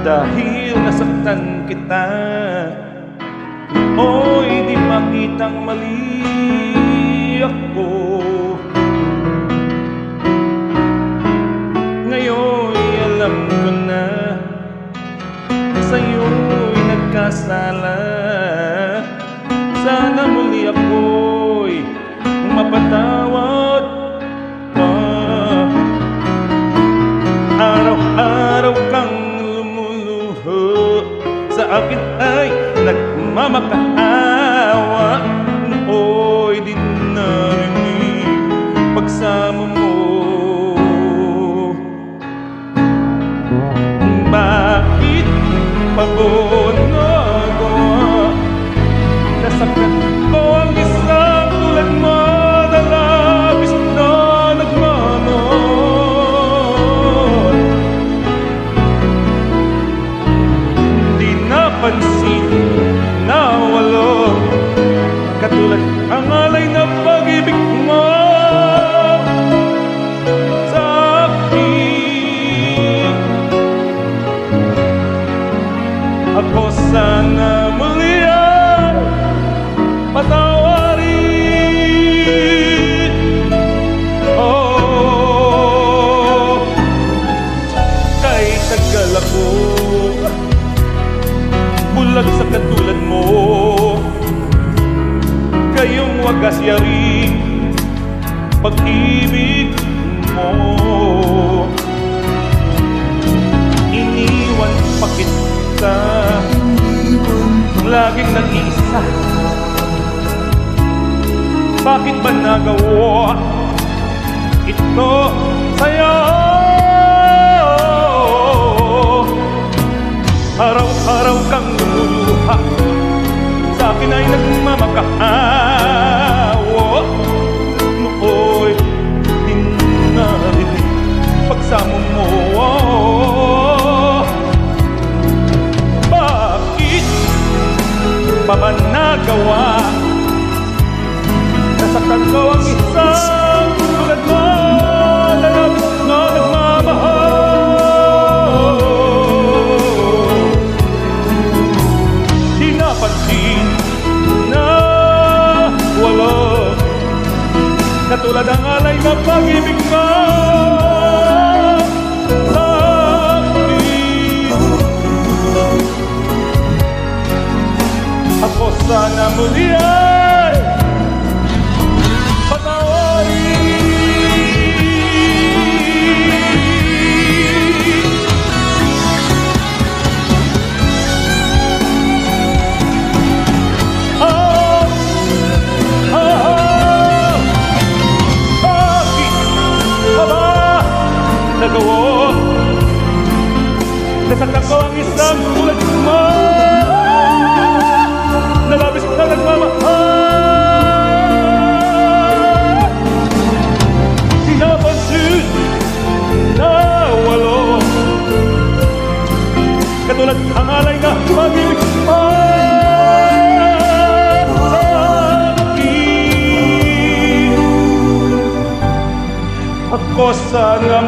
dahil nasaktan kita. Oy, di makitang mali ako. Ngayon'y alam ko na sa'yo'y nagkasala. Sana muli ako'y mapatawad pa. Araw-araw kang lumuluho sa akin ay nagmamakaawa. Nooy din narinig pagsama mo. Bakit pagod na gawa? Nasaktan ko ang isang tulad mo na labis na nagmamahal. Hindi napansin na walo katulad ang alay na pag-ibig mo sa akin. Ako sana muli ay patawarin. Oh, kahit tagal ako bulag sa katulad mo, kayong wagas yaring pag-ibig mo. Iniwan pa kita, laging nag-iisa. Bakit ba nagawa ito sa'yo? Araw-araw kang lumuluha sa akin ay nagmamakaawa. Nooy din narinig pagsama mo. Bakit pa ba nagawa? Nasaktan ko ang isang tulad mo na labis na nagmamahal. Di napansin na wala katulad ang alay na pag-ibig mo sa akin. Ako sana muli ay nagawa. Nasaktan ko ang isang tulad mo na labis na nagmamahal. Di napansin na walo katulad ang alay na pag-ibig mo sa akin. Ako sana